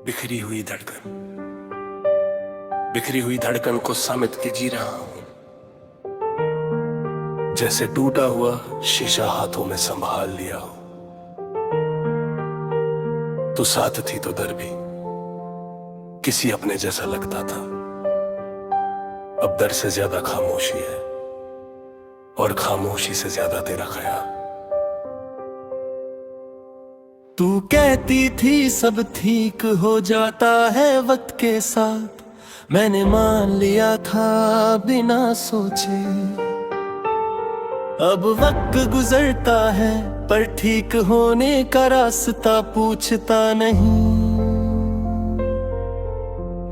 बिखरी हुई धड़कन, बिखरी हुई धड़कन को समेट के जी रहा हूं, जैसे टूटा हुआ शीशा हाथों में संभाल लिया हो। तू साथ थी तो दर भी किसी अपने जैसा लगता था। अब दर से ज्यादा खामोशी है और खामोशी से ज्यादा तेरा ख्याल। तू कहती थी सब ठीक हो जाता है वक्त के साथ, मैंने मान लिया था बिना सोचे। अब वक्त गुजरता है पर ठीक होने का रास्ता पूछता नहीं।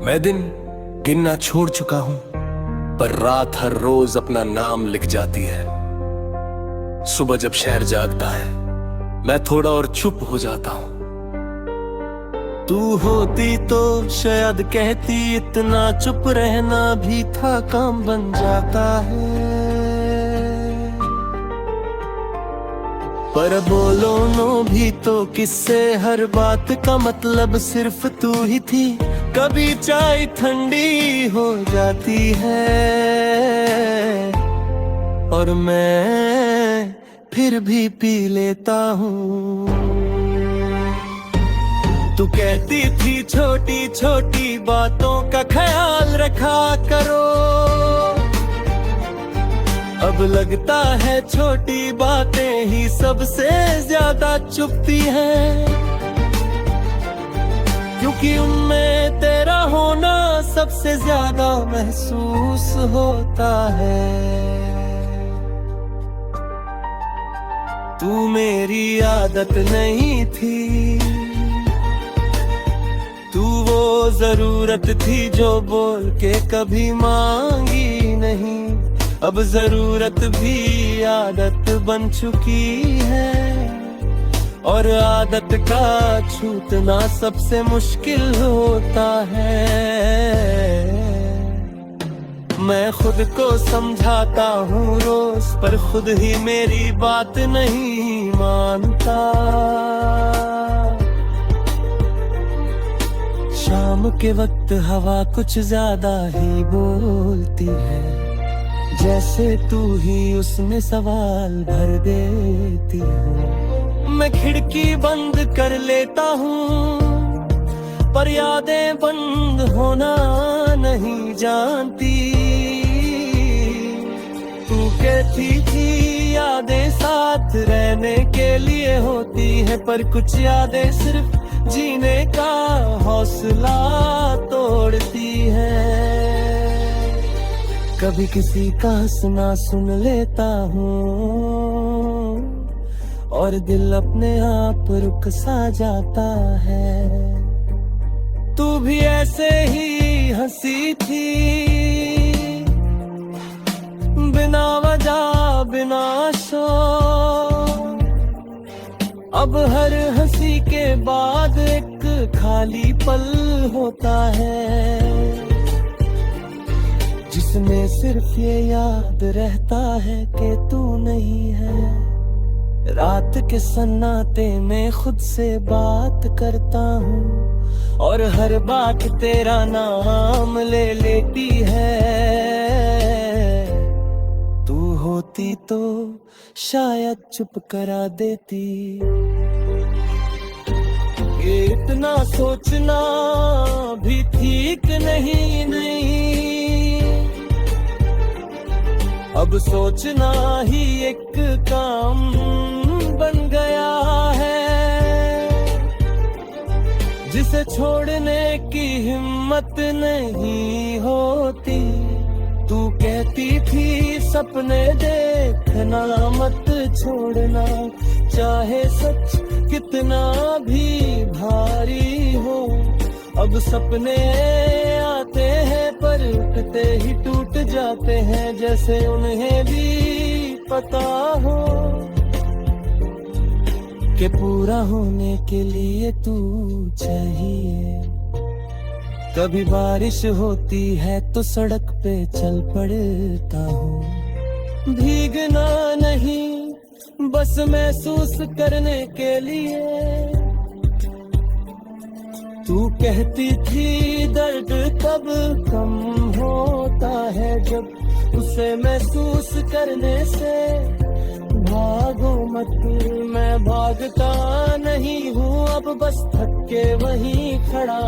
मैं दिन गिनना छोड़ चुका हूं पर रात हर रोज अपना नाम लिख जाती है। सुबह जब शहर जागता है मैं थोड़ा और चुप हो जाता हूं। तू होती तो शायद कहती इतना चुप रहना भी था काम बन जाता है। पर बोलो नो भी तो किससे, हर बात का मतलब सिर्फ तू ही थी। कभी चाय ठंडी हो जाती है और मैं फिर भी पी लेता हूँ। तू कहती थी छोटी छोटी बातों का ख्याल रखा करो, अब लगता है छोटी बातें ही सबसे ज्यादा चुभती हैं, क्योंकि उनमें तेरा होना सबसे ज्यादा महसूस होता है। तू मेरी आदत नहीं थी, तू वो जरूरत थी जो बोल के कभी मांगी नहीं। अब जरूरत भी आदत बन चुकी है और आदत का छूटना सबसे मुश्किल होता है। मैं खुद को समझाता हूँ रोज पर खुद ही मेरी बात नहीं मानता। शाम के वक्त हवा कुछ ज्यादा ही बोलती है, जैसे तू ही उसमें सवाल भर देती है। मैं खिड़की बंद कर लेता हूँ पर यादें बंद होना नहीं जानती। तू कहती थी यादें साथ रहने के लिए होती है, पर कुछ यादें सिर्फ जीने का हौसला तोड़ती है। कभी किसी का हंसना सुन लेता हूँ और दिल अपने आप रुक सा जाता है। तू भी ऐसे ही हंसी थी, बिना वजह बिना शोर। अब हर हंसी के बाद एक खाली पल होता है, जिसमें सिर्फ ये याद रहता है कि तू नहीं है। रात के सन्नाटे में खुद से बात करता हूँ और हर बात तेरा नाम ले लेती है। तू होती तो शायद चुप करा देती। ये इतना सोचना भी ठीक नहीं अब सोचना ही एक काम बन गया है, जिसे छोड़ने की हिम्मत नहीं होती। तू कहती थी सपने देखना मत छोड़ना, चाहे सच कितना भी भारी हो। अब सपने आते हैं पर उठते ही टूट जाते हैं, जैसे उन्हें भी पता हो कि पूरा होने के लिए तू चाहिए। कभी बारिश होती है तो सड़क पे चल पड़ता हूँ, भीगना नहीं बस महसूस करने के लिए। तू कहती थी दर्द तब कम होता है जब उसे महसूस करने से भागो मत। मैं भागता नहीं हूँ अब, बस थक के वहीं खड़ा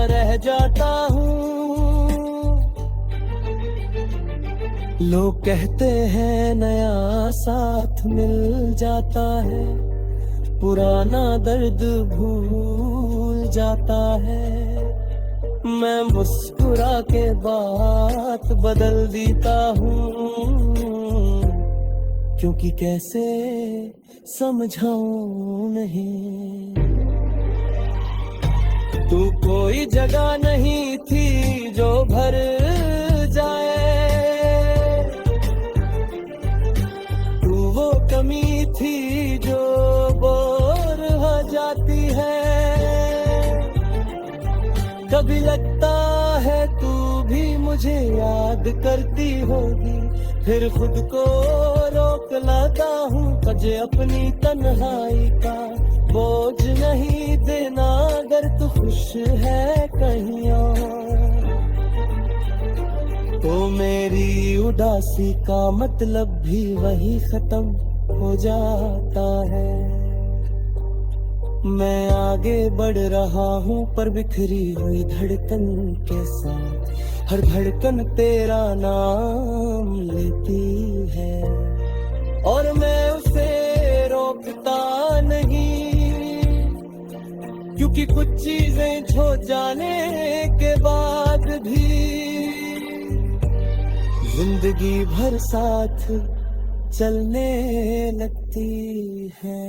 रह जाता हूँ। लोग कहते हैं नया साथ मिल जाता है, पुराना दर्द भूल जाता है। मैं मुस्कुरा के बात बदल देता हूँ, क्योंकि कैसे समझाऊं नहीं। तू कोई जगह नहीं थी जो भर जाए, तू वो कमी थी जो बोर हो जाती है। कभी लगता है तू भी मुझे याद करती होगी, फिर खुद को रोक लाता हूँ। तुझे अपनी तन्हाई का बोझ नहीं देना, अगर तू खुश है कहीं और। तो मेरी उदासी का मतलब भी वही खत्म हो जाता है। मैं आगे बढ़ रहा हूँ पर बिखरी हुई धड़कन के साथ, हर धड़कन तेरा नाम लेती है और मैं उसे रोकता नहीं, क्योंकि कुछ चीजें छो जाने के बाद भी जिंदगी भर साथ चलने लगती है।